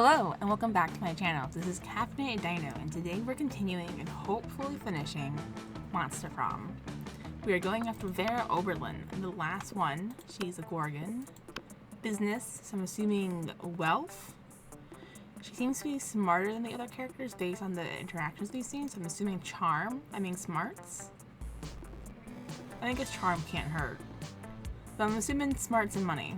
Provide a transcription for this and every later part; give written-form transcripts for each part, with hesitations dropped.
Hello and welcome back to my channel. This is Caffeinated Dino and today we're continuing and hopefully finishing Monster Prom. We are going after Vera Oberlin, the last one. She's a Gorgon. Business, so I'm assuming wealth. She seems to be smarter than the other characters based on the interactions we've seen, so I'm assuming smarts. I guess charm can't hurt. But I'm assuming smarts and money.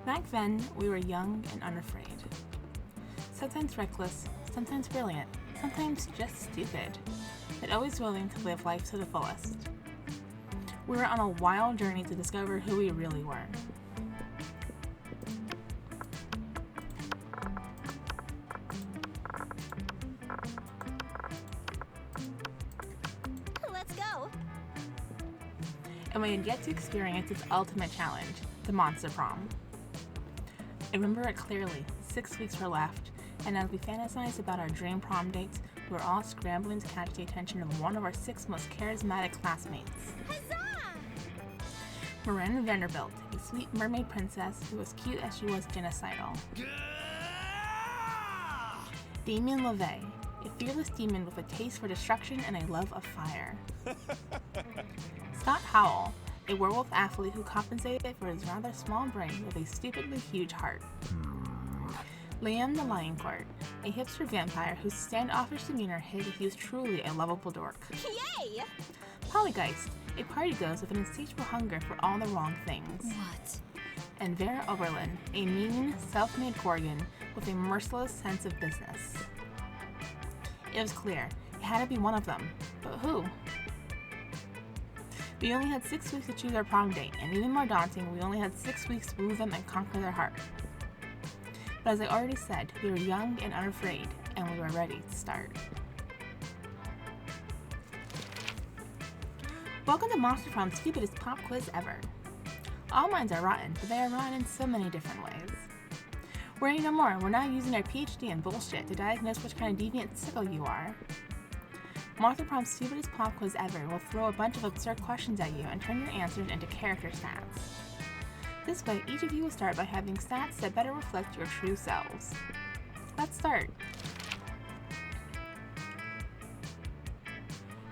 Back then, we were young and unafraid. Sometimes reckless, sometimes brilliant, sometimes just stupid, but always willing to live life to the fullest. We were on a wild journey to discover who we really were. Let's go! And we had yet to experience its ultimate challenge, the Monster Prom. I remember it clearly. 6 weeks were left, and as we fantasized about our dream prom dates, we were all scrambling to catch the attention of one of our 6 most charismatic classmates. Huzzah! Miranda Vanderbilt, a sweet mermaid princess who was cute as she was genocidal. Damien LeVay, a fearless demon with a taste for destruction and a love of fire. Scott Howell, a werewolf athlete who compensated for his rather small brain with a stupidly huge heart. Liam the Lioncourt, a hipster vampire whose standoffish demeanor hid he was truly a lovable dork. Yay! Polygeist, a party ghost with an insatiable hunger for all the wrong things. What? And Vera Oberlin, a mean, self-made Gorgon with a merciless sense of business. It was clear, it had to be one of them, but who? We only had 6 weeks to choose our prom date, and even more daunting, we only had 6 weeks to woo them and conquer their heart. But as I already said, we were young and unafraid, and we were ready to start. Welcome to Monster Prom's stupidest pop quiz ever. All minds are rotten, but they are rotten in so many different ways. Worry no more, we're not using our PhD in bullshit to diagnose which kind of deviant sicko you are. Monster Prom's stupidest pop quiz ever will throw a bunch of absurd questions at you and turn your answers into character stats. This way, each of you will start by having stats that better reflect your true selves. Let's start.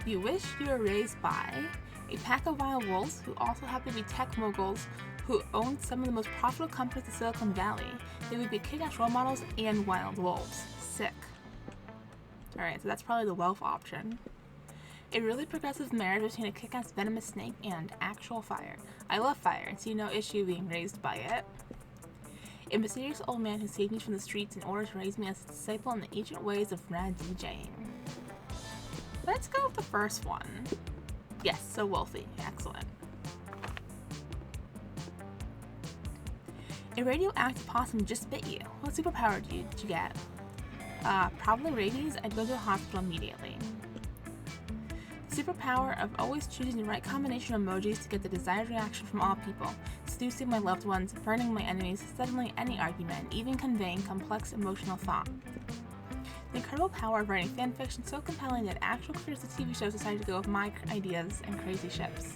You wish you were raised by a pack of wild wolves who also happen to be tech moguls who own some of the most profitable companies in Silicon Valley. They would be kick-ass role models and wild wolves. Sick. Alright, so that's probably the wealth option. A really progressive marriage between a kick-ass venomous snake and actual fire. I love fire and see no issue being raised by it. A mysterious old man who saved me from the streets in order to raise me as a disciple in the ancient ways of rad DJing. Let's go with the first one. Yes, so wealthy. Excellent. A radioactive possum just bit you. What superpower did you get? Probably rabies. I'd go to the hospital immediately. Superpower of always choosing the right combination of emojis to get the desired reaction from all people, seducing my loved ones, burning my enemies, settling any argument, even conveying complex emotional thought. The incredible power of writing fanfiction so compelling that actual creators of TV shows decided to go with my ideas and crazy ships.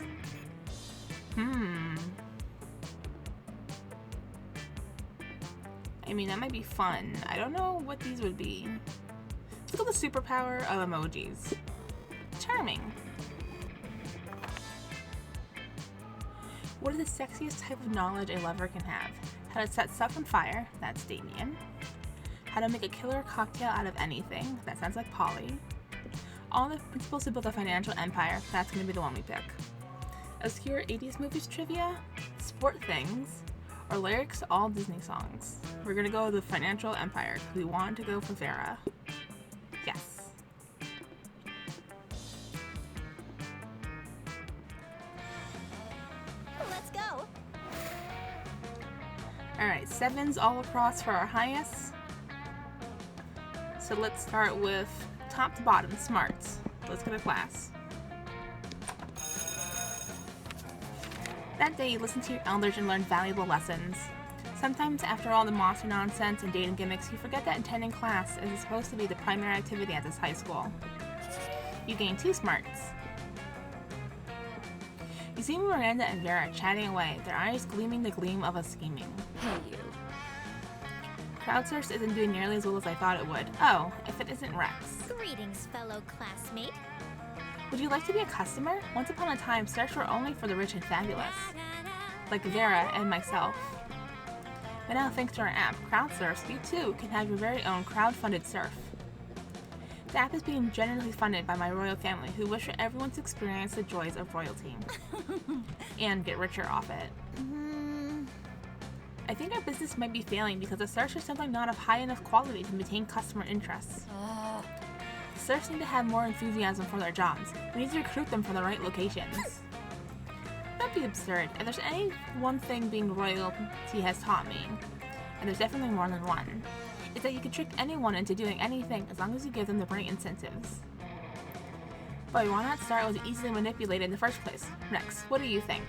I mean, that might be fun. I don't know what these would be. Let's look at the superpower of emojis. Charming. What is the sexiest type of knowledge a lover can have? How to set stuff on fire, that's Damien. How to make a killer cocktail out of anything, that sounds like Polly. All the principles to build a financial empire, that's going to be the one we pick. Obscure 80s movies trivia, sport things, or lyrics to all Disney songs. We're going to go with the financial empire because we want to go for Vera. Yes. Let's go! Alright, 7s all across for our highest. So let's start with top to bottom, smarts. Let's go to class. That day, you listen to your elders and learn valuable lessons. Sometimes, after all the monster nonsense and dating gimmicks, you forget that attending class is supposed to be the primary activity at this high school. You gain 2 smarts. You see Miranda and Vera chatting away, their eyes gleaming the gleam of a scheming. Hey you. Crowdsource isn't doing nearly as well as I thought it would. Oh, if it isn't Rex. Greetings, fellow classmate. Would you like to be a customer? Once upon a time, search were only for the rich and fabulous, like Vera and myself. But now, thanks to our app, Crowdsource, you too can have your very own crowd-funded surf. The app is being generously funded by my royal family, who wish for everyone to experience the joys of royalty and get richer off it. I think our business might be failing because the search is simply not of high enough quality to maintain customer interest. The search need to have more enthusiasm for their jobs. We need to recruit them for the right locations. Don't be absurd. If there's any one thing being royalty has taught me, and there's definitely more than one, is that you can trick anyone into doing anything as long as you give them the right incentives. But why not start with easily manipulated in the first place? Rex, what do you think?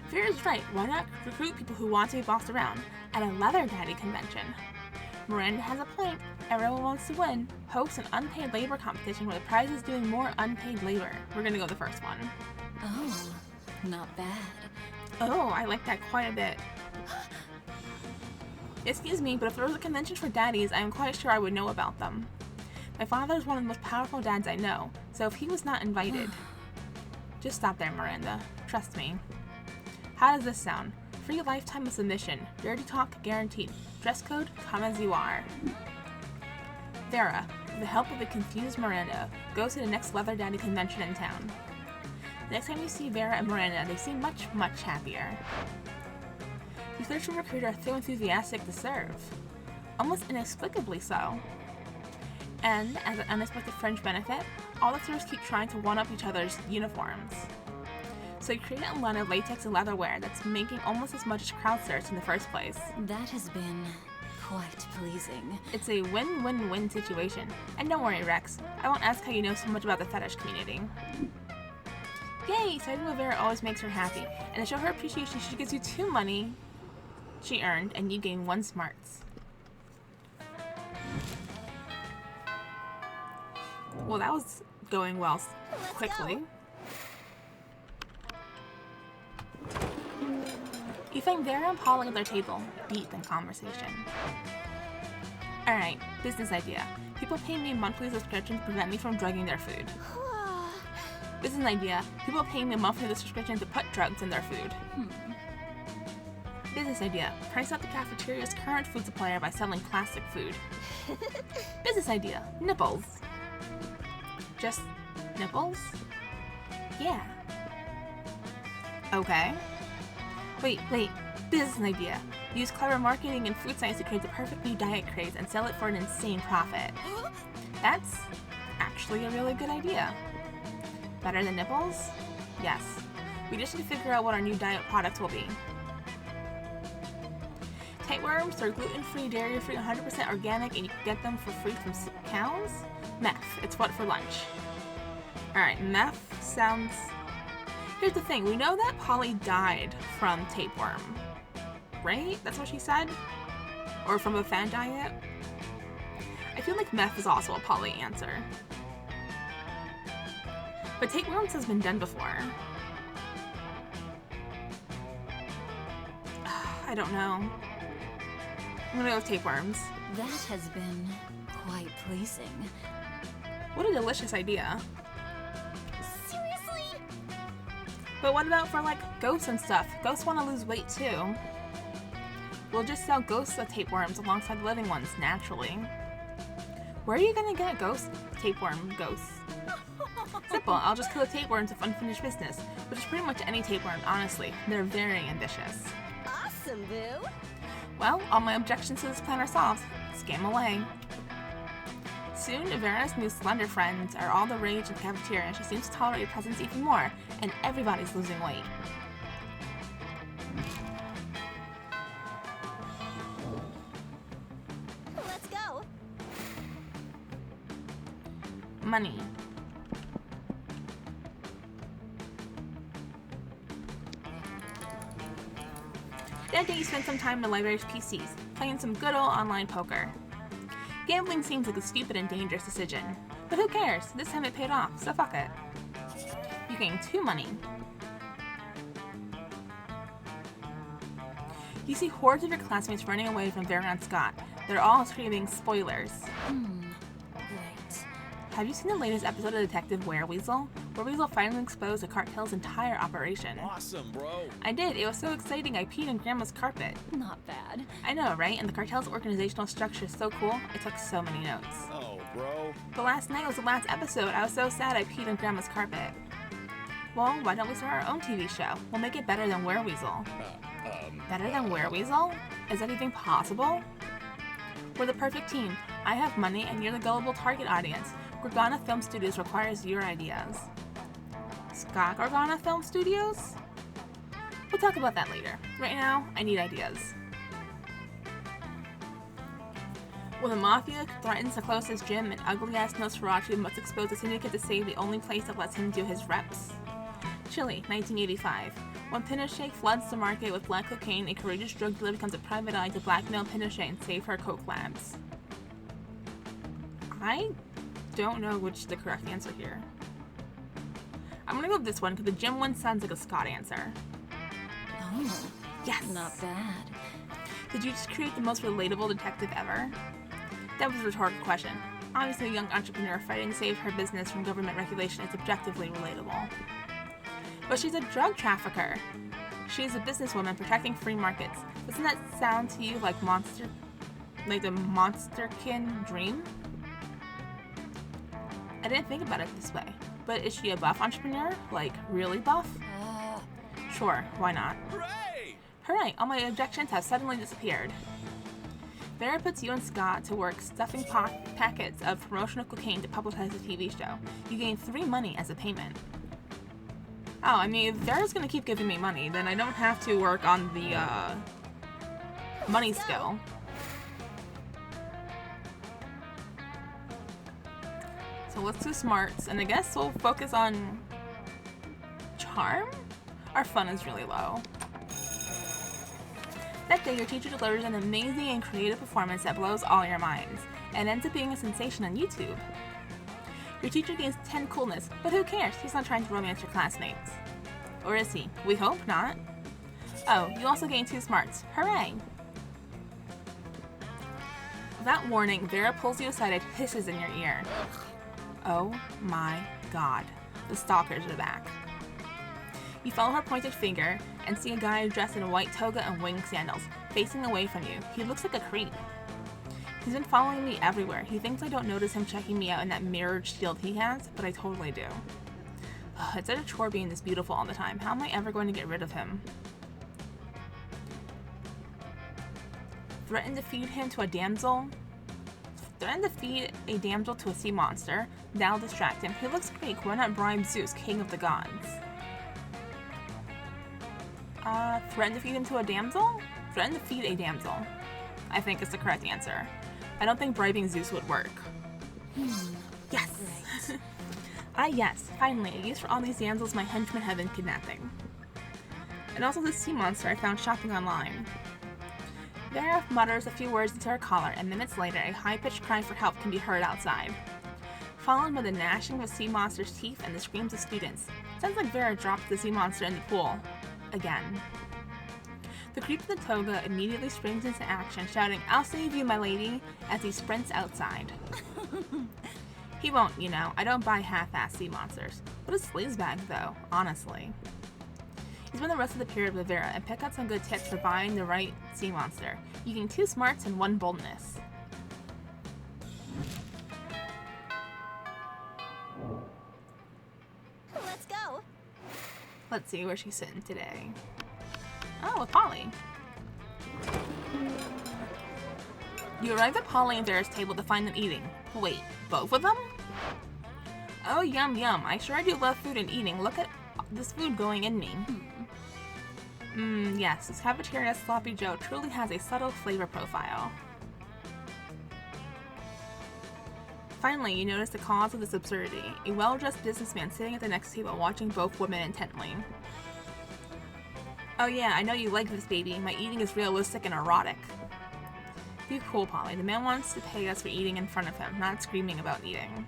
Vera's right. Why not recruit people who want to be bossed around at a leather daddy convention? Miranda has a point. Everyone wants to win. Host an unpaid labor competition where the prize is doing more unpaid labor. We're gonna go the first one. Oh, not bad. Oh, I like that quite a bit. Excuse me, but if there was a convention for daddies, I am quite sure I would know about them. My father is one of the most powerful dads I know, so if he was not invited... Just stop there, Miranda. Trust me. How does this sound? Free lifetime of submission. Dirty talk guaranteed. Dress code, come as you are. Vera, with the help of a confused Miranda, goes to the next leather daddy convention in town. The next time you see Vera and Miranda, they seem much, much happier. You search for recruiter are so enthusiastic to serve. Almost inexplicably so. And, as an unexpected fringe benefit, all the servers keep trying to one-up each other's uniforms. So you create a line of latex and leatherware that's making almost as much as Crowdsource in the first place. That has been quite pleasing. It's a win-win-win situation. And don't worry, Rex. I won't ask how you know so much about the fetish community. Yay! Citing with Vera always makes her happy. And to show her appreciation, she gives you 2 money she earned, and you gain 1 smarts. Well, that was going well quickly. You find Vera and Polly at their table, deep in conversation. Alright, business idea. People pay me a monthly subscription to prevent me from drugging their food. Business idea. People pay me a monthly subscription to put drugs in their food. Business idea. Price out the cafeteria's current food supplier by selling plastic food. Business idea. Nipples. Just nipples? Yeah. Okay. Wait. Business idea. Use clever marketing and food science to create the perfect new diet craze and sell it for an insane profit. That's actually a really good idea. Better than nipples? Yes. We just need to figure out what our new diet products will be. Tapeworms, they're gluten-free, dairy-free, 100% organic, and you can get them for free from cows? Meth. It's what for lunch? Alright, meth sounds... Here's the thing, we know that Polly died from tapeworm, right? That's what she said? Or from a fan diet? I feel like meth is also a Polly answer. But tapeworms has been done before. I don't know. I'm gonna go with tapeworms. That has been quite pleasing. What a delicious idea. Seriously? But what about for, like, ghosts and stuff? Ghosts want to lose weight, too. We'll just sell ghosts of tapeworms alongside the living ones, naturally. Where are you gonna get ghost tapeworm ghosts? Simple, I'll just kill the tapeworms of unfinished business, which is pretty much any tapeworm, honestly. They're very ambitious. Awesome, Boo. Well, all my objections to this plan are solved. Scam away. Soon, Vera's new slender friends are all the rage in the cafeteria, and she seems to tolerate your presence even more, and everybody's losing weight. Let's go. Money. That day you spent some time in the library's PCs, playing some good old online poker. Gambling seems like a stupid and dangerous decision, but who cares? This time it paid off, so fuck it. You gain 2 money. You see hordes of your classmates running away from Vera and Scott. They're all screaming spoilers. Great. Have you seen the latest episode of Detective Wereweasel? Wereweasel finally exposed the cartel's entire operation. Awesome, bro. I did. It was so exciting I peed on Grandma's carpet. Not bad. I know, right? And the cartel's organizational structure is so cool, I took so many notes. Oh, bro. But last night was the last episode. I was so sad I peed on Grandma's carpet. Well, why don't we start our own TV show? We'll make it better than Wereweasel. Better than Wereweasel? Is that even possible? We're the perfect team. I have money and you're the gullible target audience. Gorgana Film Studios requires your ideas. Scott Gorgana Film Studios? We'll talk about that later. Right now, I need ideas. When the Mafia threatens to close his gym, an ugly-ass Nosferatu must expose the syndicate to save the only place that lets him do his reps. Chile, 1985. When Pinochet floods the market with black cocaine, a courageous drug dealer becomes a private eye to blackmail Pinochet and save her coke labs. I don't know which is the correct answer here. I'm gonna go with this one because the gym one sounds like a Scott answer. Oh, Yes! not bad. Did you just create the most relatable detective ever? That was a rhetorical question. Obviously, a young entrepreneur fighting to save her business from government regulation is objectively relatable. But she's a drug trafficker. She's a businesswoman protecting free markets. Doesn't that sound to you like the Monsterkin dream? I didn't think about it this way. But is she a buff entrepreneur? Like, really buff? Sure, why not? Hooray! Hooray, all my objections have suddenly disappeared. Vera puts you and Scott to work stuffing packets of promotional cocaine to publicize the TV show. You gain 3 money as a payment. Oh, I mean, if Vera's gonna keep giving me money, then I don't have to work on the, money skill. So let's do smarts, and I guess we'll focus on charm? Our fun is really low. That day, your teacher delivers an amazing and creative performance that blows all your minds, and ends up being a sensation on YouTube. Your teacher gains 10 coolness, but who cares? He's not trying to romance your classmates. Or is he? We hope not. Oh, you also gain 2 smarts. Hooray! Without warning, Vera pulls you aside and hisses in your ear. Oh my god. The stalkers are back. You follow her pointed finger and see a guy dressed in a white toga and winged sandals, facing away from you. He looks like a creep. He's been following me everywhere. He thinks I don't notice him checking me out in that mirrored shield he has, but I totally do. Ugh, it's such a chore being this beautiful all the time. How am I ever going to get rid of him? Threaten to feed him to a damsel? Threaten to feed a damsel to a sea monster. That'll distract him. He looks Greek. Why not bribe Zeus, king of the gods? Threaten to feed him to a damsel? Threaten to feed a damsel, I think is the correct answer. I don't think bribing Zeus would work. Yes! Great. Yes, finally, a use for all these damsels my henchmen have been kidnapping. And also this sea monster I found shopping online. Vera mutters a few words into her collar, and minutes later, a high-pitched cry for help can be heard outside, followed by the gnashing of the sea monster's teeth and the screams of students. Sounds like Vera dropped the sea monster in the pool. Again. The creep in the toga immediately springs into action, shouting, "I'll save you, my lady," as he sprints outside. He won't, you know. I don't buy half-assed sea monsters. What a sleazebag, though, honestly. You spend the rest of the period with Vera and pick out some good tips for buying the right sea monster. You gain 2 smarts and 1 boldness. Let's go. Let's see where she's sitting today. Oh, with Polly. You arrive at Polly and Vera's table to find them eating. Wait, both of them? Oh, yum yum. I sure do love food and eating. Look at this food going in me. Yes, this cafeteria Sloppy Joe truly has a subtle flavor profile. Finally, you notice the cause of this absurdity. A well-dressed businessman sitting at the next table watching both women intently. Oh yeah, I know you like this, baby. My eating is realistic and erotic. Be cool, Polly. The man wants to pay us for eating in front of him, not screaming about eating.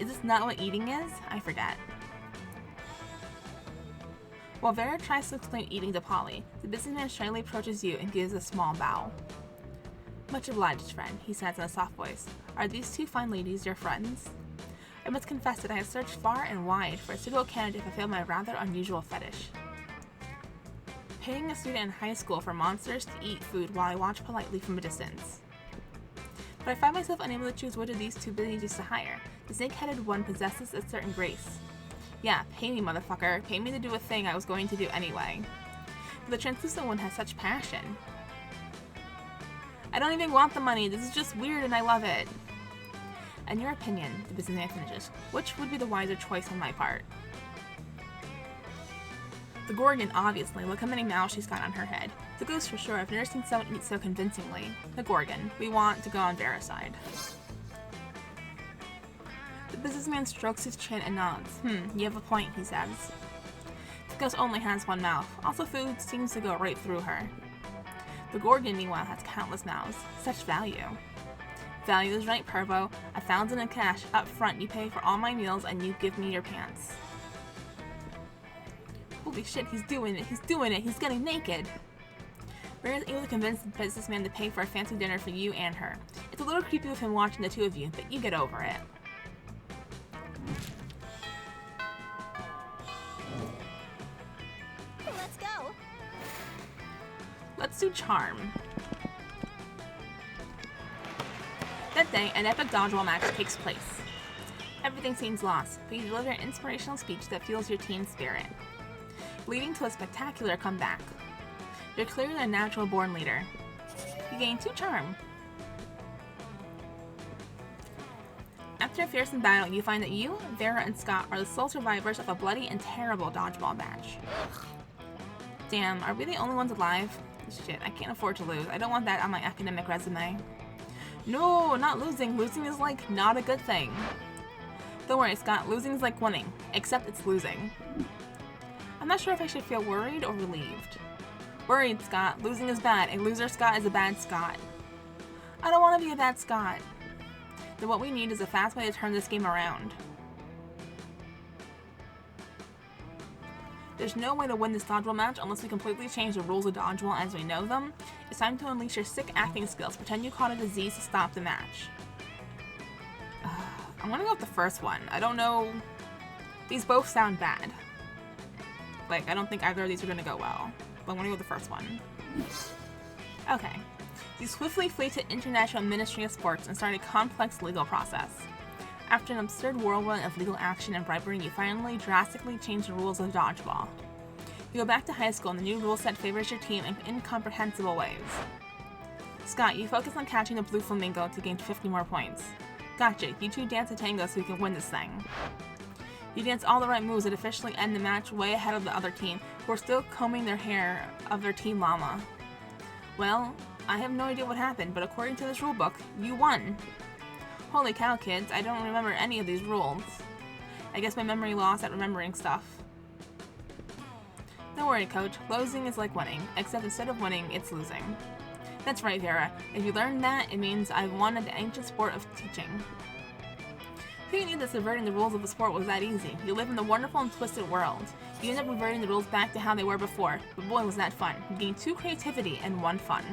Is this not what eating is? I forget. While Vera tries to explain eating to Polly, the businessman shyly approaches you and gives a small bow. Much obliged, friend, he says in a soft voice. Are these two fine ladies your friends? I must confess that I have searched far and wide for a suitable candidate to fulfill my rather unusual fetish. Paying a student in high school for monsters to eat food while I watch politely from a distance. But I find myself unable to choose which of these two ladies to hire. The snake-headed one possesses a certain grace. Yeah, pay me, motherfucker. Pay me to do a thing I was going to do anyway. But the translucent one has such passion. I don't even want the money. This is just weird and I love it. In your opinion, the businessman finishes, which would be the wiser choice on my part? The Gorgon, obviously. Look how many mouths she's got on her head. The Ghost for sure. I've never seen someone eat so convincingly. The Gorgon. We want to go on Vera's side. The businessman strokes his chin and nods. You have a point, he says. The Ghost only has one mouth. Also, food seems to go right through her. The Gorgon, meanwhile, has countless mouths. Such value. Value is right, Pervo. 1,000 in cash. Up front, you pay for all my meals and you give me your pants. Holy shit, he's doing it. He's doing it. He's getting naked. Vera is able to convince the businessman to pay for a fancy dinner for you and her. It's a little creepy with him watching the two of you, but you get over it. Let's go. Let's do Charm. That day, an epic dodgeball match takes place. Everything seems lost, but you deliver an inspirational speech that fuels your team spirit, leading to a spectacular comeback. You're clearly a natural-born leader. You gain 2 Charm. After a fearsome battle, you find that you, Vera, and Scott are the sole survivors of a bloody and terrible dodgeball match. Damn, are we the only ones alive? Shit, I can't afford to lose. I don't want that on my academic resume. No, not losing. Losing is, like, not a good thing. Don't worry, Scott. Losing is like winning, except it's losing. I'm not sure if I should feel worried or relieved. Worried, Scott. Losing is bad. A loser Scott is a bad Scott. I don't want to be a bad Scott. Then what we need is a fast way to turn this game around. There's no way to win this dodgeball match unless we completely change the rules of dodgeball as we know them. It's time to unleash your sick acting skills. Pretend you caught a disease to stop the match. I'm gonna go with the first one. I don't know. These both sound bad. Like, I don't think either of these are gonna go well. But I'm gonna go with the first one. Okay. You swiftly flee to International Ministry of Sports and start a complex legal process. After an absurd whirlwind of legal action and bribery, you finally drastically change the rules of dodgeball. You go back to high school and the new rule set favors your team in incomprehensible ways. Scott, you focus on catching the blue flamingo to gain 50 more points. Gotcha, you two dance a tango so you can win this thing. You dance all the right moves that officially end the match way ahead of the other team, who are still combing their hair of their team llama. Well, I have no idea what happened, but according to this rulebook, you won. Holy cow, kids, I don't remember any of these rules. I guess my memory loss at remembering stuff. Don't worry, coach. Losing is like winning, except instead of winning, it's losing. That's right, Vera. If you learned that, it means I've won at the ancient sport of teaching. Who knew that subverting the rules of the sport was that easy? You live in the wonderful and twisted world. You end up reverting the rules back to how they were before, but boy was that fun. You gained 2 creativity and 1 fun.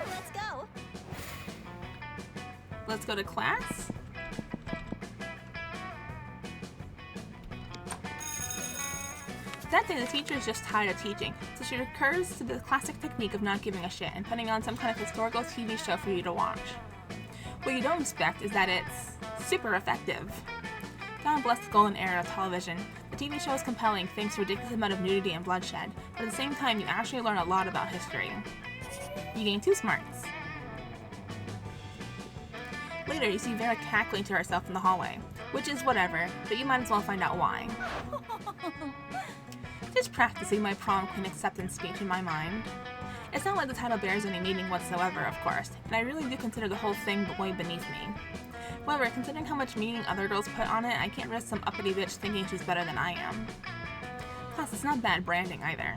Let's go. Let's go to class. That day, the teacher is just tired of teaching, so she recurs to the classic technique of not giving a shit and putting on some kind of historical TV show for you to watch. What you don't expect is that it's super effective. God bless the golden era of television. The TV show is compelling thanks to a ridiculous amount of nudity and bloodshed, but at the same time, you actually learn a lot about history. You gain 2 smarts. Later, you see Vera cackling to herself in the hallway, which is whatever, but you might as well find out why. Just practicing my prom queen acceptance speech in my mind. It's not like the title bears any meaning whatsoever, of course, and I really do consider the whole thing way beneath me. However, considering how much meaning other girls put on it, I can't risk some uppity bitch thinking she's better than I am. Plus, it's not bad branding either.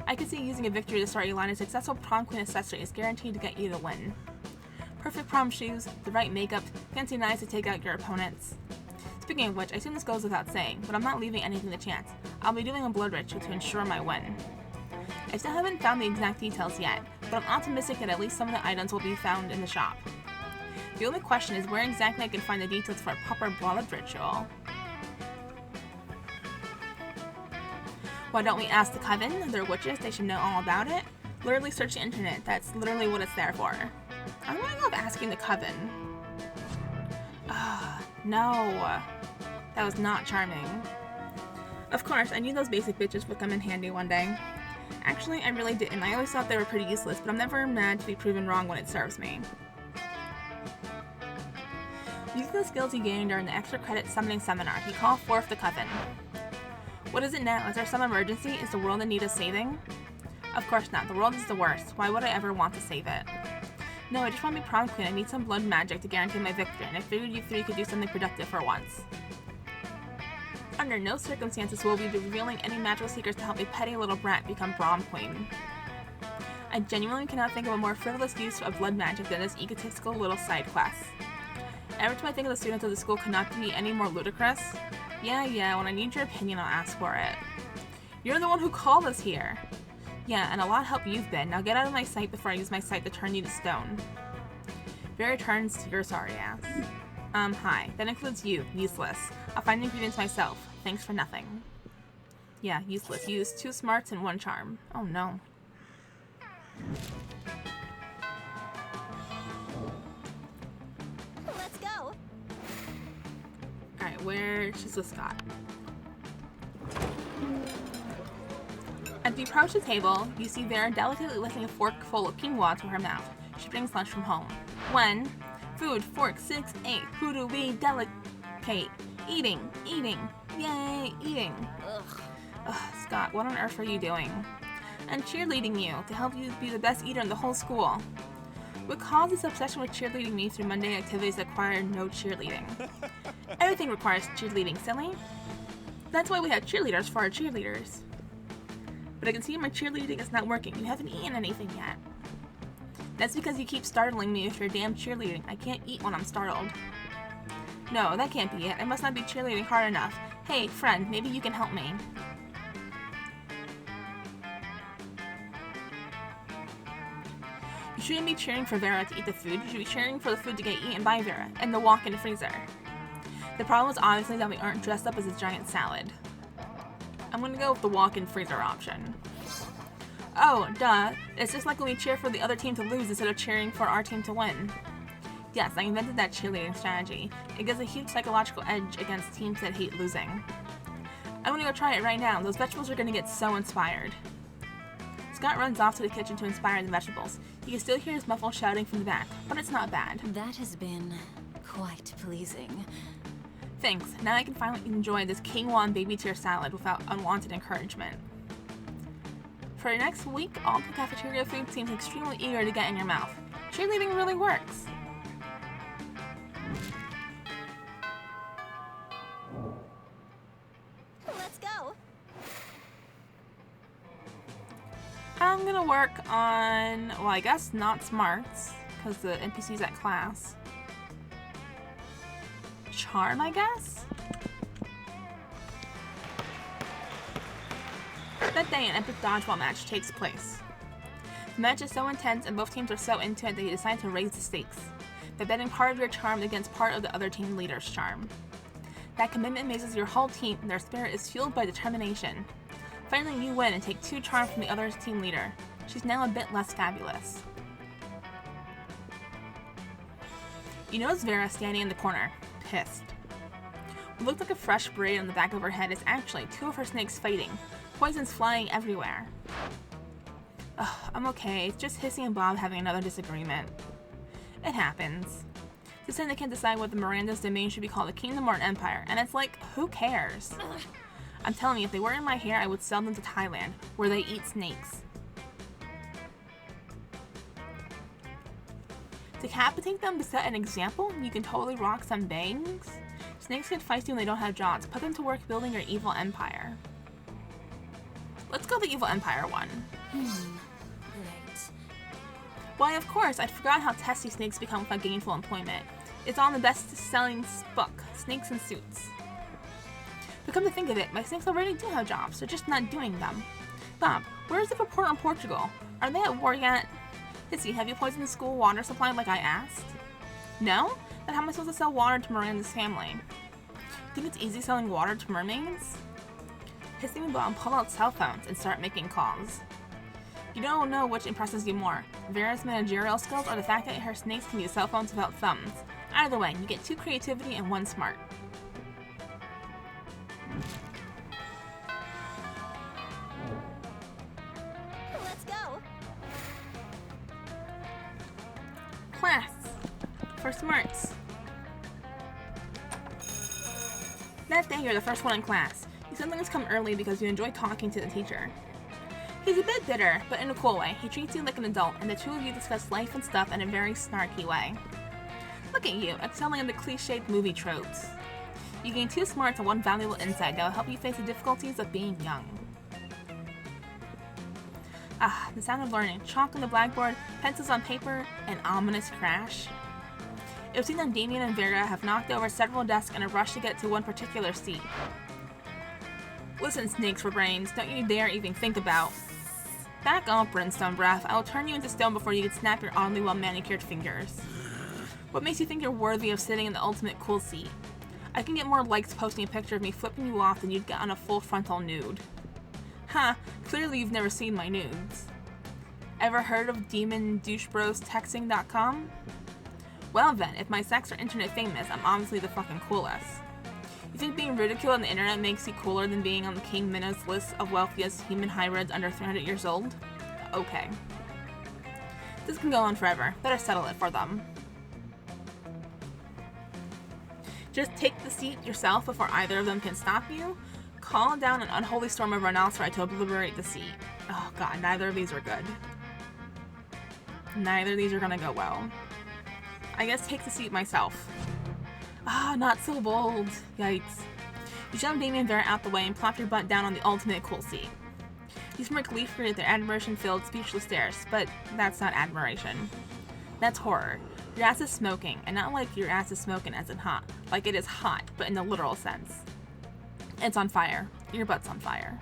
I could see using a victory to start a line of successful prom queen accessory is guaranteed to get you the win. Perfect prom shoes, the right makeup, fancy knives to take out your opponents. Speaking of which, I assume this goes without saying, but I'm not leaving anything to chance. I'll be doing a blood ritual to ensure my win. I still haven't found the exact details yet, but I'm optimistic that at least some of the items will be found in the shop. The only question is where exactly I can find the details for a proper blood ritual. Why don't we ask the Coven? They're witches, they should know all about it. Literally search the internet, that's literally what it's there for. I'm gonna go with asking the Coven. No. That was not charming. Of course, I knew those basic bitches would come in handy one day. Actually, I really didn't. I always thought they were pretty useless, but I'm never mad to be proven wrong when it serves me. Using the skills you gained during the extra credit summoning seminar, you call forth the Coven. What is it now? Is there some emergency? Is the world in need of saving? Of course not. The world is the worst. Why would I ever want to save it? No, I just want to be prom queen. I need some blood magic to guarantee my victory, and I figured you three could do something productive for once. Under no circumstances will we be revealing any magical secrets to help a petty little brat become prom queen. I genuinely cannot think of a more frivolous use of blood magic than this egotistical little side quest. Every time I think of the students of the school could not be any more ludicrous. Yeah, when I need your opinion, I'll ask for it. You're the one who called us here. Yeah, and a lot of help you've been. Now get out of my sight before I use my sight to turn you to stone. Vera turns to your sorry ass. Hi. That includes you. Useless. I'll find the ingredients myself. Thanks for nothing. Yeah, useless. You used 2 smarts and 1 charm. Oh no. Let's go. Alright, where's the Scott? As you approach the table, you see Vera delicately lifting a fork full of quinoa to her mouth. She brings lunch from home. When? Food, fork, 6, 8. Who do we delicate? Eating. Yay, eating. Ugh, Scott, what on earth are you doing? I'm cheerleading you to help you be the best eater in the whole school. What caused this obsession with cheerleading me through mundane activities that require no cheerleading? Everything requires cheerleading, silly. That's why we have cheerleaders for our cheerleaders. But I can see my cheerleading is not working. You haven't eaten anything yet. That's because you keep startling me with your damn cheerleading. I can't eat when I'm startled. No, that can't be it. I must not be cheerleading hard enough. Hey, friend, maybe you can help me. You shouldn't be cheering for Vera to eat the food. You should be cheering for the food to get eaten by Vera and the walk in the freezer. The problem is obviously that we aren't dressed up as a giant salad. I'm gonna go with the walk-in freezer option. Oh, duh. It's just like when we cheer for the other team to lose instead of cheering for our team to win. Yes, I invented that cheerleading strategy. It gives a huge psychological edge against teams that hate losing. I'm gonna go try it right now. Those vegetables are gonna get so inspired. Scott runs off to the kitchen to inspire the vegetables. You can still hear his muffled shouting from the back, but it's not bad. That has been quite pleasing. Thanks. Now I can finally enjoy this quinoa and baby tier salad without unwanted encouragement. For the next week, all the cafeteria food seems extremely eager to get in your mouth. Cheerleading really works. Let's go. I'm gonna work on, well, I guess not smarts, because the NPC's at class. Charm, I guess? That day, an epic dodgeball match takes place. The match is so intense and both teams are so into it that you decide to raise the stakes by betting part of your charm against part of the other team leader's charm. That commitment amazes your whole team and their spirit is fueled by determination. Finally, you win and take 2 charm from the other team leader. She's now a bit less fabulous. You notice Vera standing in the corner, pissed. What looked like a fresh braid on the back of her head is actually 2 of her snakes fighting, poisons flying everywhere. Ugh, I'm okay, it's just Hissy and Bob having another disagreement. It happens. This time they can't decide whether Miranda's domain should be called a kingdom or an empire, and it's like, who cares? I'm telling you, if they were in my hair, I would sell them to Thailand, where they eat snakes. To decapitate them to set an example, you can totally rock some bangs. Snakes get feisty when they don't have jobs. Put them to work building your evil empire. Let's go the evil empire one. Great. Why, of course, I'd forgotten how testy snakes become without gainful employment. It's on the best-selling book, Snakes in Suits. But come to think of it, my snakes already do have jobs, they're just not doing them. Bob, where's the report on Portugal? Are they at war yet? Hissy, have you poisoned the school water supply like I asked? No? Then how am I supposed to sell water to Miranda's family? Think it's easy selling water to mermaids? Hissy and Bob pull out cell phones and start making calls. You don't know which impresses you more, Vera's managerial skills or the fact that her snakes can use cell phones without thumbs. Either way, you get 2 creativity and 1 smart. Let's go. Class! For smarts. That day, you're the first one in class. You sometimes come early because you enjoy talking to the teacher. He's a bit bitter, but in a cool way. He treats you like an adult, and the two of you discuss life and stuff in a very snarky way. Look at you, excelling in the cliched movie tropes. You gain 2 smarts and 1 valuable insight that will help you face the difficulties of being young. Ah, the sound of learning. Chalk on the blackboard, pencils on paper, an ominous crash. It would seem that Damien and Vera have knocked over several desks in a rush to get to one particular seat. Listen, snakes for brains, don't you dare even think about. Back off, brimstone breath. I will turn you into stone before you can snap your oddly well-manicured fingers. What makes you think you're worthy of sitting in the ultimate cool seat? I can get more likes posting a picture of me flipping you off than you'd get on a full frontal nude. Ha, clearly you've never seen my nudes. Ever heard of demondouchebrostexting.com? Well then, if my sex are internet famous, I'm obviously the fucking coolest. You think being ridiculed on the internet makes you cooler than being on the King Minos list of wealthiest human hybrids under 300 years old? Okay. This can go on forever. Better settle it for them. Just take the seat yourself before either of them can stop you. Call down an unholy storm of rhinoceros to obliterate the seat. Oh god, neither of these are good. Neither of these are gonna go well. I guess take the seat myself. Ah, not so bold. Yikes. You shove Damien and Vera out the way and plop your butt down on the ultimate cool seat. You smirk gleefully at their admiration-filled, speechless stares, but that's not admiration. That's horror. Your ass is smoking, and not like your ass is smoking as in hot. Like it is hot, but in the literal sense. It's on fire. Your butt's on fire.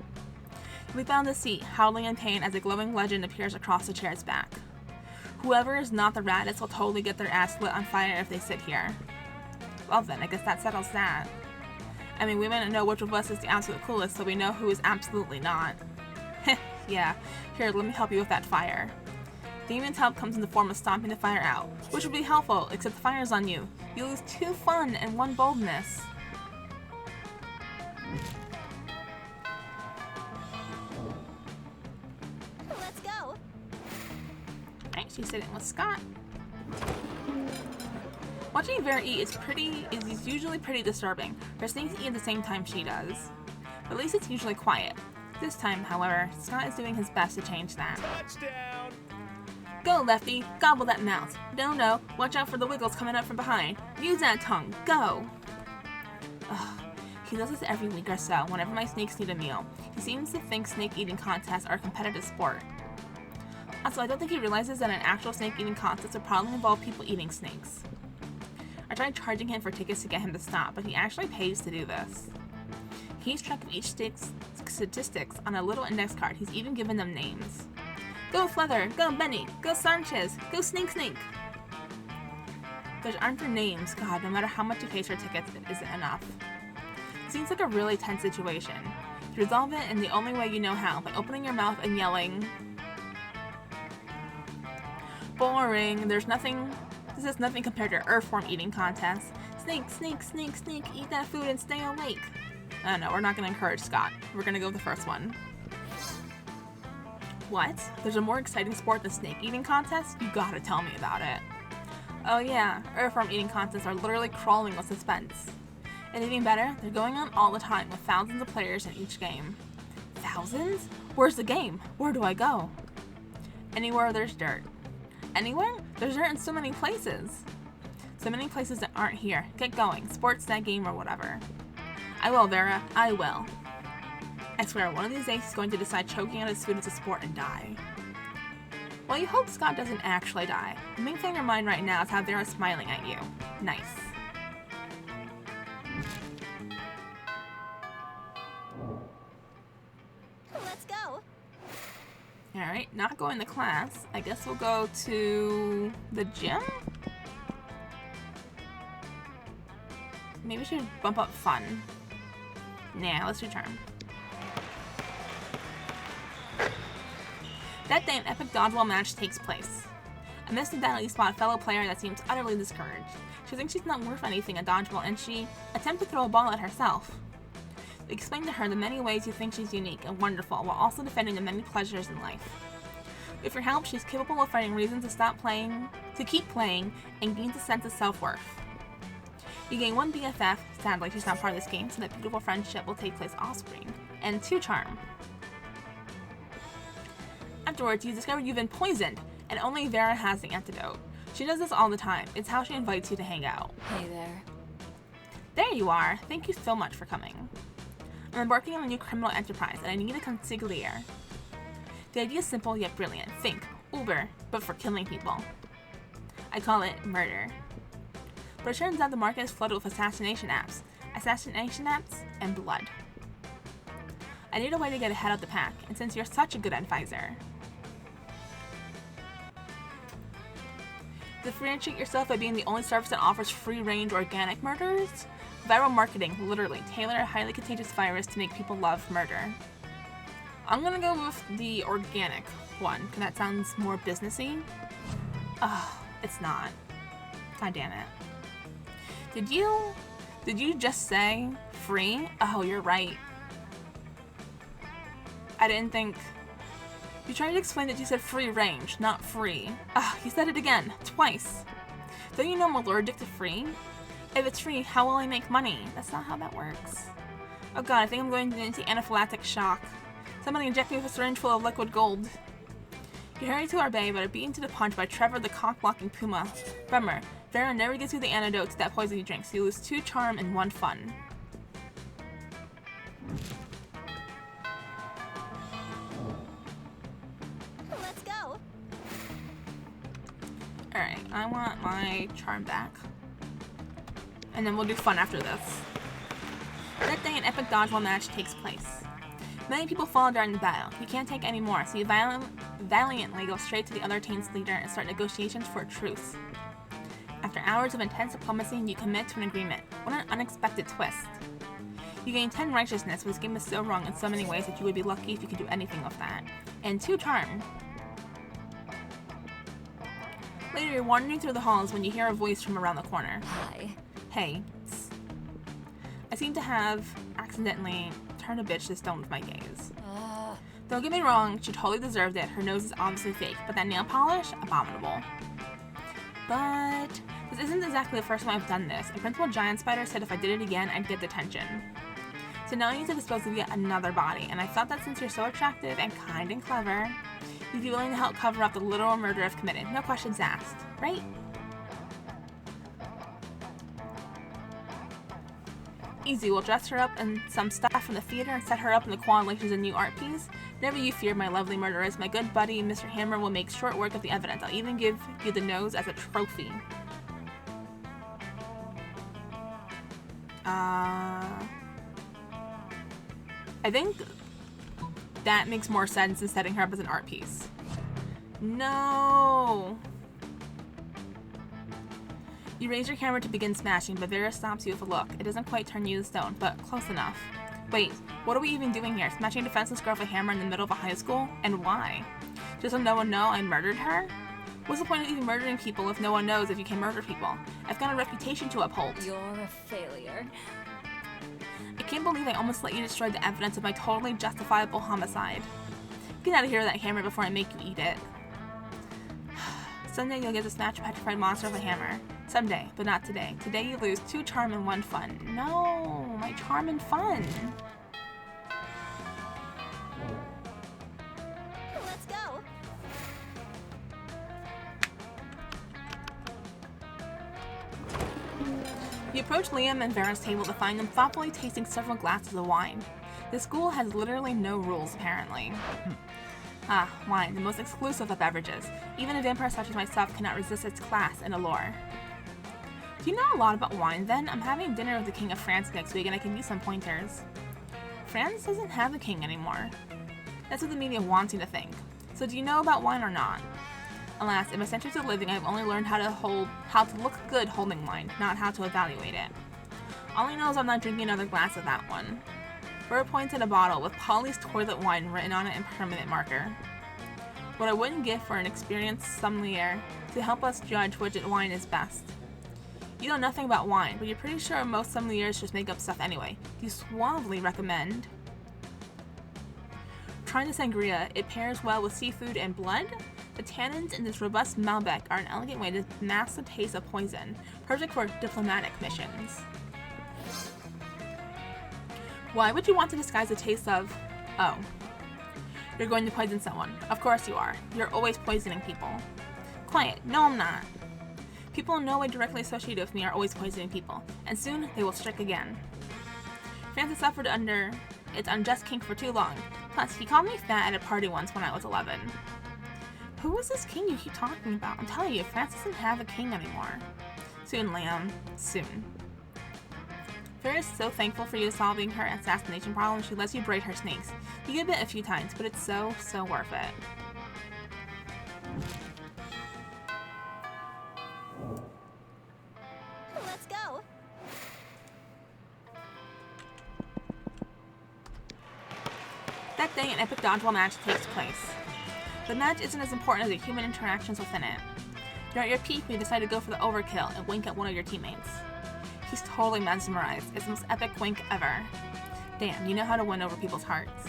You leap out of the seat, howling in pain as a glowing legend appears across the chair's back. Whoever is not the raddest will totally get their ass lit on fire if they sit here. Well then, I guess that settles that. I mean, we may not know which of us is the absolute coolest, so we know who is absolutely not. Heh, yeah. Here, let me help you with that fire. Damien's help comes in the form of stomping the fire out, which would be helpful, except the fire's on you. You lose 2 fun and 1 boldness. Let's go. Alright, she's sitting with Scott. Watching Vera eat is usually pretty disturbing. Her snakes eat at the same time she does. But at least it's usually quiet. This time, however, Scott is doing his best to change that. Touchdown! Go, Lefty! Gobble that mouth! No, watch out for the wiggles coming up from behind! Use that tongue! Go! Ugh. He does this every week or so, whenever my snakes need a meal. He seems to think snake eating contests are a competitive sport. Also, I don't think he realizes that an actual snake eating contest would probably involve people eating snakes. I tried charging him for tickets to get him to stop, but he actually pays to do this. He keeps track of each snake's statistics on a little index card. He's even given them names. Go Feather! Go Benny! Go Sanchez! Go Snake! Those aren't their names. God, no matter how much he pays for tickets, it isn't enough. It seems like a really tense situation. To resolve it in the only way you know how, by opening your mouth and yelling, boring, this is nothing compared to earthworm eating contests. Snake, eat that food and stay awake. No, we're not going to encourage Scott. We're going to go with the first one. What? There's a more exciting sport than snake eating contests? You gotta tell me about it. Oh yeah, earthworm eating contests are literally crawling with suspense. And even better, they're going on all the time with thousands of players in each game. Thousands? Where's the game? Where do I go? Anywhere there's dirt. Anywhere? There's dirt in so many places. So many places that aren't here. Get going. Sports that game or whatever. I will, Vera. I will. I swear, one of these days he's going to decide choking on his food is a sport and die. Well, you hope Scott doesn't actually die. The main thing in your mind right now is how Vera's smiling at you. Nice. Let's go. Alright, not going to class. I guess we'll go to the gym? Maybe we should bump up fun. Nah, let's do charm. That day, an epic dodgeball match takes place. Amidst the battle, you spot a fellow player that seems utterly discouraged. She thinks she's not worth anything at dodgeball, and she attempts to throw a ball at herself. You explain to her the many ways you think she's unique and wonderful, while also defending the many pleasures in life. With your help, she's capable of finding reasons to keep playing, and gains a sense of self-worth. You gain 1 BFF, sadly she's not part of this game, so that beautiful friendship will take place off-screen, and 2 charm. Afterwards, you discover you've been poisoned, and only Vera has the antidote. She does this all the time. It's how she invites you to hang out. Hey there. There you are. Thank you so much for coming. I'm embarking on a new criminal enterprise, and I need a consigliere. The idea is simple yet brilliant. Think Uber, but for killing people. I call it murder. But it turns out the market is flooded with assassination apps, and blood. I need a way to get ahead of the pack, and since you're such a good advisor, differentiate yourself by being the only service that offers free-range organic murders? Viral marketing, literally. Tailor a highly contagious virus to make people love murder. I'm gonna go with the organic one, because that sounds more businessy. Oh, it's not. God damn it. Did you just say free? Oh, you're right. I didn't think... You tried to explain that you said free range, not free. Ah, you said it again, twice. Don't you know I'm allergic to free? If it's free, how will I make money? That's not how that works. Oh god, I think I'm going into anaphylactic shock. Somebody inject me with a syringe full of liquid gold. You hurry to our bay, but are beaten to the punch by Trevor the cock-blocking puma. Bummer, Vera never gives you the antidote to that poison you drink, so you lose 2 charm and 1 fun. Let's go. Alright, I want my charm back. And then we'll do fun after this. That day, an epic dodgeball match takes place. Many people fall during the battle. You can't take any more, so you valiantly go straight to the other team's leader and start negotiations for a truce. After hours of intense diplomacy, you commit to an agreement. What an unexpected twist. You gain 10 righteousness, but this game is so wrong in so many ways that you would be lucky if you could do anything with that. And 2 charm. Later, you're wandering through the halls when you hear a voice from around the corner. Hi. Hey. I seem to have accidentally turned a bitch to stone with my gaze. Don't get me wrong, she totally deserved it. Her nose is obviously fake, but that nail polish? Abominable. But this isn't exactly the first time I've done this, and Principal Giant Spider said if I did it again, I'd get detention. So now I need to dispose of yet another body, and I thought that since you're so attractive and kind and clever, you'd be willing to help cover up the literal murder I've committed. No questions asked, right? Easy, we'll dress her up in some stuff from the theater and set her up in the quad like she's a new art piece. Never you fear, my lovely murderers. My good buddy, Mr. Hammer, will make short work of the evidence. I'll even give you the nose as a trophy. I think that makes more sense than setting her up as an art piece. No! You raise your camera to begin smashing, but Vera stops you with a look. It doesn't quite turn you to stone, but close enough. Wait, what are we even doing here? Smashing a defenseless girl with a hammer in the middle of a high school? And why? Just so no one know I murdered her? What's the point of even murdering people if no one knows if you can murder people? I've got a reputation to uphold. You're a failure. I can't believe I almost let you destroy the evidence of my totally justifiable homicide. Get out of here with that hammer before I make you eat it. Someday you'll get to smash a petrified monster with a hammer. Someday, but not today. Today you lose 2 charm and 1 fun. No, my charm and fun. Let's go. You approach Liam and Vera's table to find them thoughtfully tasting several glasses of wine. The school has literally no rules, apparently. Ah, wine, the most exclusive of beverages. Even a vampire such as myself cannot resist its class and allure. Do you know a lot about wine then? I'm having dinner with the King of France next week and I can use some pointers. France doesn't have a king anymore. That's what the media wants you to think. So do you know about wine or not? Alas, in my centuries of living, I've only learned how to look good holding wine, not how to evaluate it. All I know is I'm not drinking another glass of that one. Vera points at a bottle with Polly's toilet wine written on it in permanent marker. What I wouldn't give for an experienced sommelier to help us judge which wine is best. You know nothing about wine, but you're pretty sure most sommeliers just make up stuff anyway. You suavely recommend trying the sangria. It pairs well with seafood and blood. The tannins in this robust Malbec are an elegant way to mask the taste of poison, perfect for diplomatic missions. Why would you want to disguise the taste of... Oh. You're going to poison someone. Of course you are. You're always poisoning people. Quiet. No, I'm not. People in no way directly associated with me are always poisoning people, and soon they will strike again. France has suffered under its unjust king for too long. Plus, he called me fat at a party once when I was 11. Who is this king you keep talking about? I'm telling you, France doesn't have a king anymore. Soon, Lamb. Soon. Vera is so thankful for you solving her assassination problem, she lets you braid her snakes. You get bit a few times, but it's so worth it. Let's go. That day, an epic dodgeball match takes place. The match isn't as important as the human interactions within it. You're at your peak when you decide to go for the overkill and wink at one of your teammates. He's totally mesmerized. It's the most epic wink ever. Damn, you know how to win over people's hearts.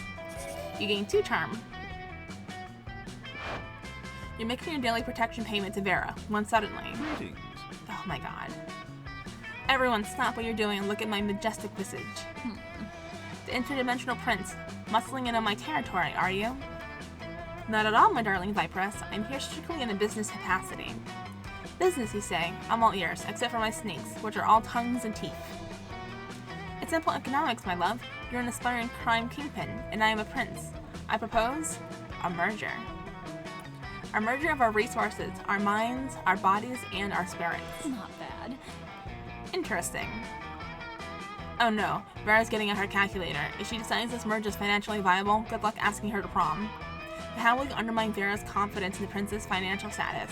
You gain 2 charm. You're making your daily protection payment to Vera, when suddenly... Oh my god. Everyone stop what you're doing and look at my majestic visage. The interdimensional prince, muscling in on my territory, are you? Not at all, my darling Viperess. I'm here strictly in a business capacity. Business, you say? I'm all ears, except for my snakes, which are all tongues and teeth. It's simple economics, my love. You're an aspiring crime kingpin, and I am a prince. I propose a merger. A merger of our resources, our minds, our bodies, and our spirits. Not bad. Interesting. Oh no, Vera's getting at her calculator. If she decides this merge is financially viable, good luck asking her to prom. But how will you undermine Vera's confidence in the prince's financial status?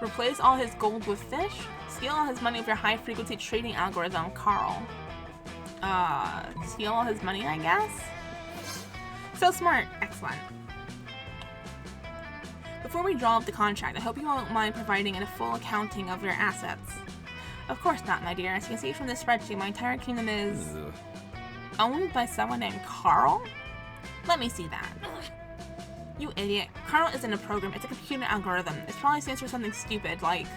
Replace all his gold with fish? Steal all his money with your high-frequency trading algorithm, Carl. Steal all his money, I guess? So smart. Excellent. Before we draw up the contract, I hope you won't mind providing a full accounting of your assets. Of course not, my dear. As you can see from this spreadsheet, my entire kingdom is... owned by someone named Carl? Let me see that. You idiot. Carl isn't a program, it's a computer algorithm. It probably stands for something stupid, like...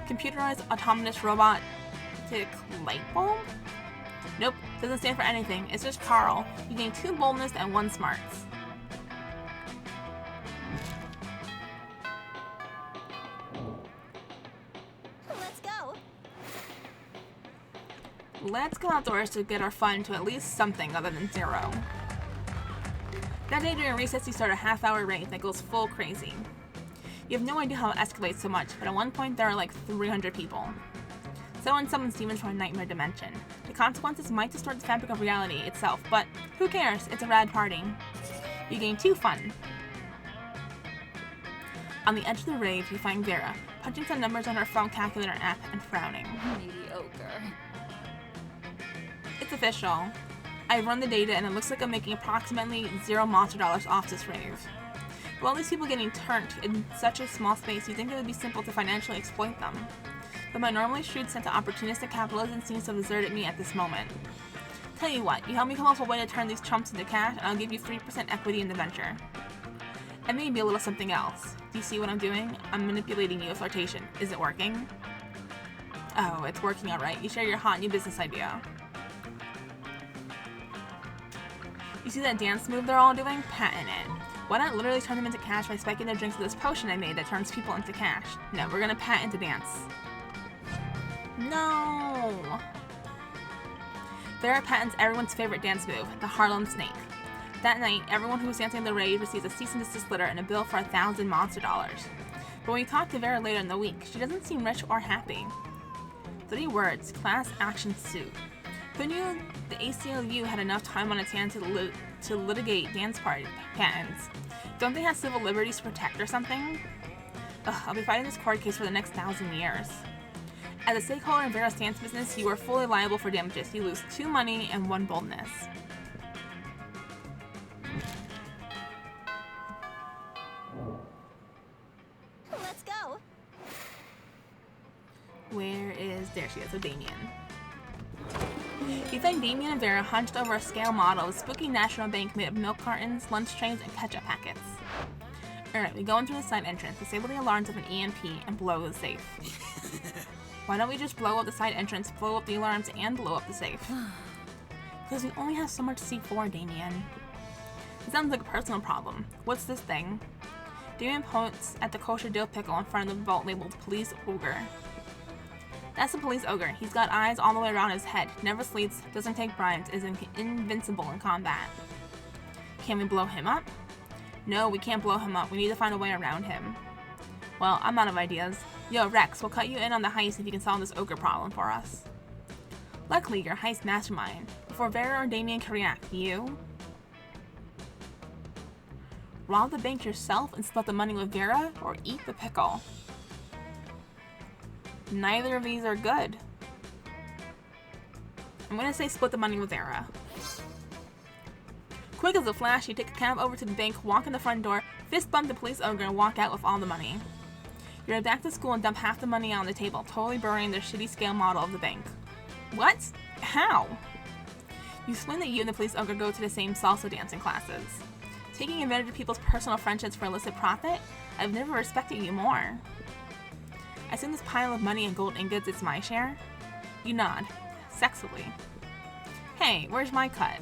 Computerized Autonomous Robotic Light Bulb? Nope, doesn't stand for anything. It's just Carl. You gain 2 boldness and 1 smarts. Let's go. Let's go outdoors to get our fun to at least something other than 0. That day during recess, you start a half-hour raid that goes full crazy. You have no idea how it escalates so much, but at one point there are like 300 people. Someone summons demons from a nightmare dimension. The consequences might distort the fabric of reality itself, but who cares? It's a rad party. You gain 2 fun. On the edge of the rave, you find Vera, punching some numbers on her phone calculator app and frowning. Mediocre. It's official. I've run the data and it looks like I'm making approximately 0 monster dollars off this rave. With all these people getting turned in such a small space, you'd think it would be simple to financially exploit them. But my normally shrewd sense of opportunistic capitalism seems to have deserted me at this moment. Tell you what, you help me come up with a way to turn these chumps into cash, and I'll give you 3% equity in the venture. And maybe a little something else. Do you see what I'm doing? I'm manipulating you with flirtation. Is it working? Oh, it's working alright. You share your hot new business idea. You see that dance move they're all doing? Patent it. Why not literally turn them into cash by spiking their drinks with this potion I made that turns people into cash? No, we're gonna patent the dance. No! Vera patents everyone's favorite dance move, the Harlem Snake. That night, everyone who was dancing the rave receives a cease and desist letter and a bill for 1,000 monster dollars. But when we talk to Vera later in the week, she doesn't seem rich or happy. 3 words, class action suit. Who knew the ACLU had enough time on its hands to litigate dance party patents? Don't they have civil liberties to protect or something? Ugh, I'll be fighting this court case for the next 1,000 years. As a stakeholder in Vera's dance business, you are fully liable for damages. You lose 2 money and 1 boldness. Let's go. There she is, so Damien. You find Damien and Vera hunched over a scale model of a spooky National Bank made of milk cartons, lunch trays, and ketchup packets. Alright, we go in through the side entrance, disable the alarms of an EMP, and blow the safe. Why don't we just blow up the side entrance, blow up the alarms, and blow up the safe? Because we only have so much C4, Damien. It sounds like a personal problem. What's this thing? Damien points at the kosher dill pickle in front of the vault labeled Police Ogre. That's the Police Ogre. He's got eyes all the way around his head, never sleeps, doesn't take bribes, is invincible in combat. Can we blow him up? No, we can't blow him up. We need to find a way around him. Well, I'm out of ideas. Yo, Rex, we'll cut you in on the heist if you can solve this ogre problem for us. Luckily, you're heist mastermind. Before Vera or Damien can react, you rob the bank yourself and split the money with Vera, or eat the pickle. Neither of these are good. I'm gonna say split the money with Vera. Quick as a flash, you take a cab over to the bank, walk in the front door, fist bump the police ogre, and walk out with all the money. You head back to school and dump half the money on the table, totally burying their shitty scale model of the bank. What? How? You explain that you and the police ogre go to the same salsa dancing classes. Taking advantage of people's personal friendships for illicit profit? I've never respected you more. I assume this pile of money and gold ingots is my share? You nod, sexily. Hey, where's my cut?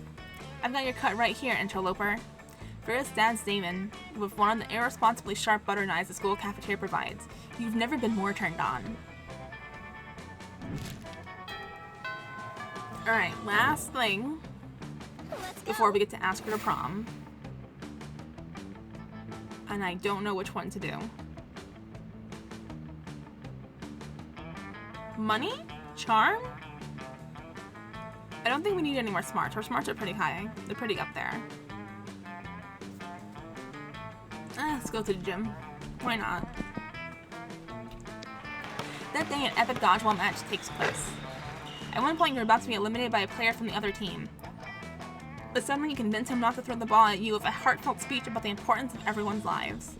I've got your cut right here, interloper. Vera's dad's Damon, with one of the irresponsibly sharp butter knives the school cafeteria provides. You've never been more turned on. Alright, last thing before we get to ask her to prom. And I don't know which one to do. Money? Charm? I don't think we need any more smarts. Our smarts are pretty high. They're pretty up there. Let's go to the gym. Why not? That day, an epic dodgeball match takes place. At one point, you're about to be eliminated by a player from the other team. But suddenly, you convince him not to throw the ball at you with a heartfelt speech about the importance of everyone's lives.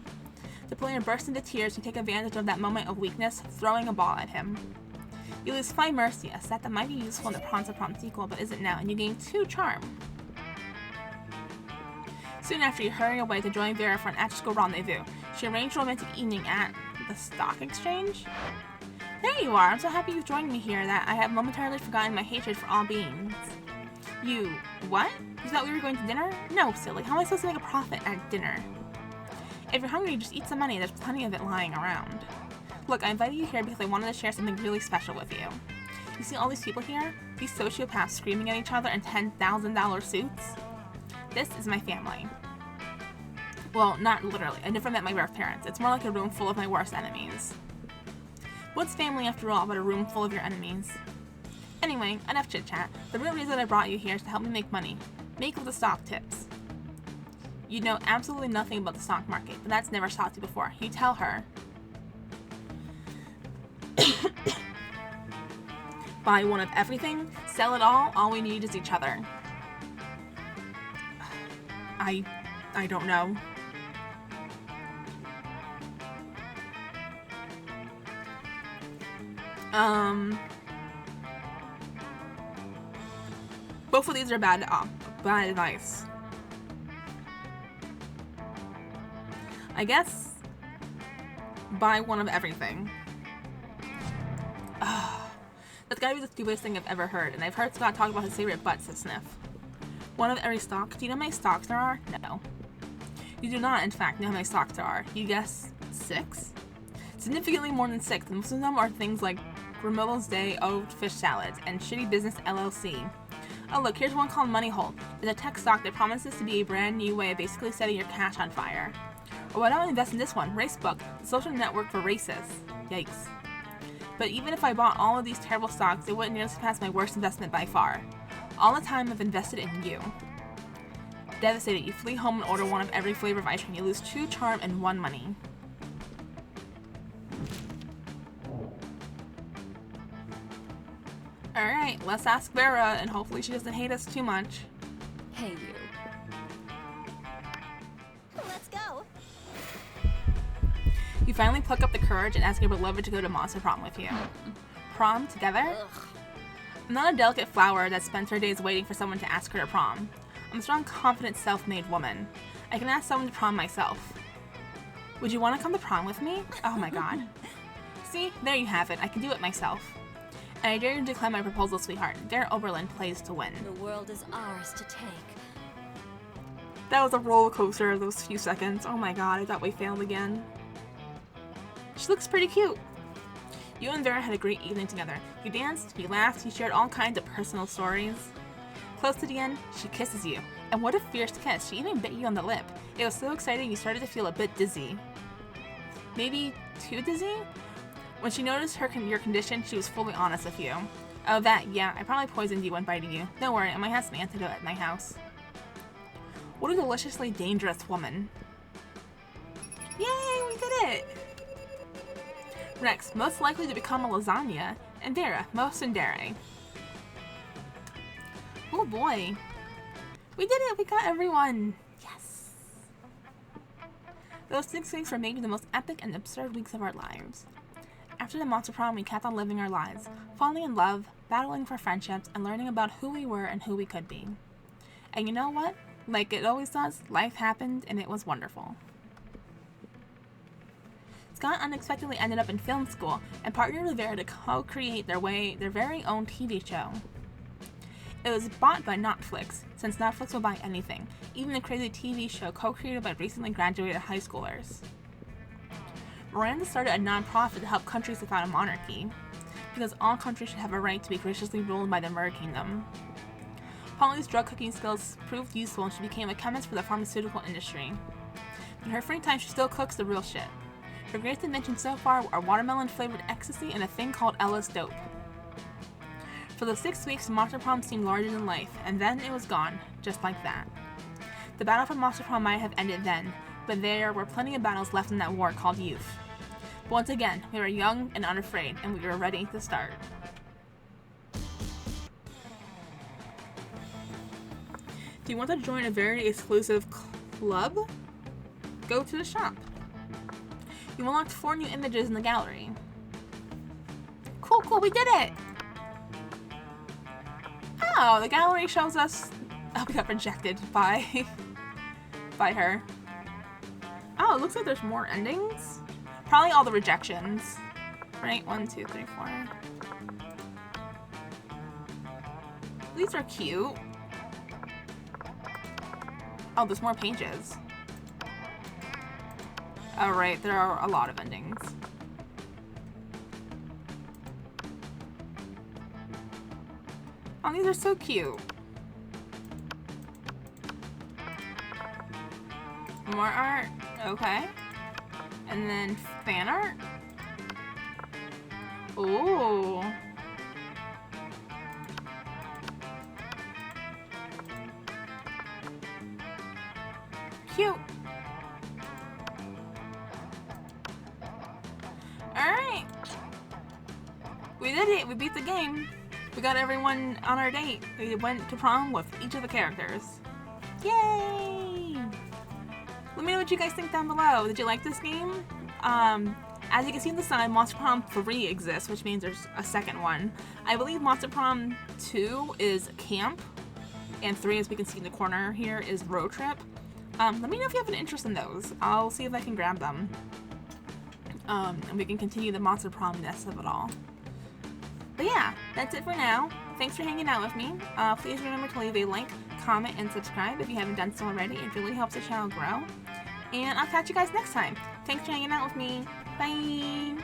The player bursts into tears and you take advantage of that moment of weakness, throwing a ball at him. You lose 5 mercy, a set that might be useful in the Prom to Prom sequel, but isn't now, and you gain 2 charm. Soon after, you hurry away to join Vera for an after-school rendezvous. She arranged a romantic evening at the stock exchange? There you are! I'm so happy you've joined me here that I have momentarily forgotten my hatred for all beings. You... what? You thought we were going to dinner? No, silly. How am I supposed to make a profit at dinner? If you're hungry, just eat some money. There's plenty of it lying around. Look, I invited you here because I wanted to share something really special with you. You see all these people here? These sociopaths screaming at each other in $10,000 suits? This is my family. Well, not literally. I never met my birth parents. It's more like a room full of my worst enemies. What's family after all but a room full of your enemies? Anyway, enough chit-chat. The real reason I brought you here is to help me make money. Make of the stock tips. You know absolutely nothing about the stock market, but that's never stopped you before. You tell her. Buy one of everything, sell it all we need is each other. I don't know. Both of these are bad advice. I guess buy one of everything. That's gotta be the stupidest thing I've ever heard, and I've heard Scott talk about his favorite butts to sniff. One of every stock? Do you know how many stocks there are? No. You do not, in fact, know how many stocks there are. You guess 6? Significantly more than 6, and most of them are things like Grimold's Day Old Fish Salads and Shitty Business LLC. Oh look, here's one called Money Hold. It's a tech stock that promises to be a brand new way of basically setting your cash on fire. Or why don't I invest in this one, Racebook, the social network for races. Yikes. But even if I bought all of these terrible stocks, it wouldn't nearly surpass my worst investment by far. All the time I've invested in you. Devastated, you flee home and order one of every flavor of ice cream. You lose 2 charm and 1 money. Alright, let's ask Vera, and hopefully she doesn't hate us too much. Hey, you. Let's go. You finally pluck up the courage and ask your beloved to go to Monster Prom with you. Prom together? Ugh. I'm not a delicate flower that spends her days waiting for someone to ask her to prom. I'm a strong, confident, self-made woman. I can ask someone to prom myself. Would you want to come to prom with me? Oh my god. See, there you have it. I can do it myself. And I dare you to decline my proposal, sweetheart. Dare Oberlin plays to win. The world is ours to take. That was a roller coaster those few seconds. Oh my god, I thought we failed again. She looks pretty cute. You and Vera had a great evening together. You danced, you laughed, you shared all kinds of personal stories. Close to the end, she kisses you. And what a fierce kiss. She even bit you on the lip. It was so exciting you started to feel a bit dizzy. Maybe too dizzy? When she noticed your condition, she was fully honest with you. Oh, that, yeah, I probably poisoned you when biting you. Don't worry, I might have some antidote at my house. What a deliciously dangerous woman. Yay, we did it! Rex, most likely to become a lasagna, and Vera, most tsundere. Oh boy. We did it! We got everyone! Yes! Those 6 weeks were maybe the most epic and absurd weeks of our lives. After the Monster Prom, we kept on living our lives, falling in love, battling for friendships, and learning about who we were and who we could be. And you know what? Like it always does, life happened and it was wonderful. Scott unexpectedly ended up in film school and partnered with Vera to co-create their very own TV show. It was bought by Netflix, since Netflix will buy anything, even a crazy TV show co-created by recently graduated high schoolers. Miranda started a non-profit to help countries without a monarchy, because all countries should have a right to be graciously ruled by the Mer Kingdom. Polly's drug cooking skills proved useful and she became a chemist for the pharmaceutical industry. In her free time, she still cooks the real shit. Her greatest inventions so far are watermelon-flavored ecstasy and a thing called Ellis dope. For the 6 weeks, Monster Prom seemed larger than life, and then it was gone, just like that. The battle for Monster Prom might have ended then, but there were plenty of battles left in that war called youth. But once again, we were young and unafraid, and we were ready to start. Do you want to join a very exclusive club? Go to the shop. You unlocked 4 new images in the gallery. Cool, cool, we did it! Oh, the gallery shows us... Oh, we got rejected by... by her. Oh, it looks like there's more endings. Probably all the rejections. Right? 1, 2, 3, 4. These are cute. Oh, there's more pages. Oh, right, there are a lot of endings. Oh, these are so cute. More art, okay. And then fan art. Ooh. Cute. Alright. We did it. We beat the game. We got everyone on our date. We went to prom with each of the characters. Yay! Let me know what you guys think down below. Did you like this game? As you can see on the side, Monster Prom 3 exists, which means there's a second one. I believe Monster Prom 2 is Camp, and 3, as we can see in the corner here, is Road Trip. Let me know if you have an interest in those. I'll see if I can grab them. And we can continue the Monster Prom-ness of it all. But yeah, that's it for now. Thanks for hanging out with me. Please remember to leave a like, comment, and subscribe if you haven't done so already. It really helps the channel grow. And I'll catch you guys next time. Thanks for hanging out with me. Bye!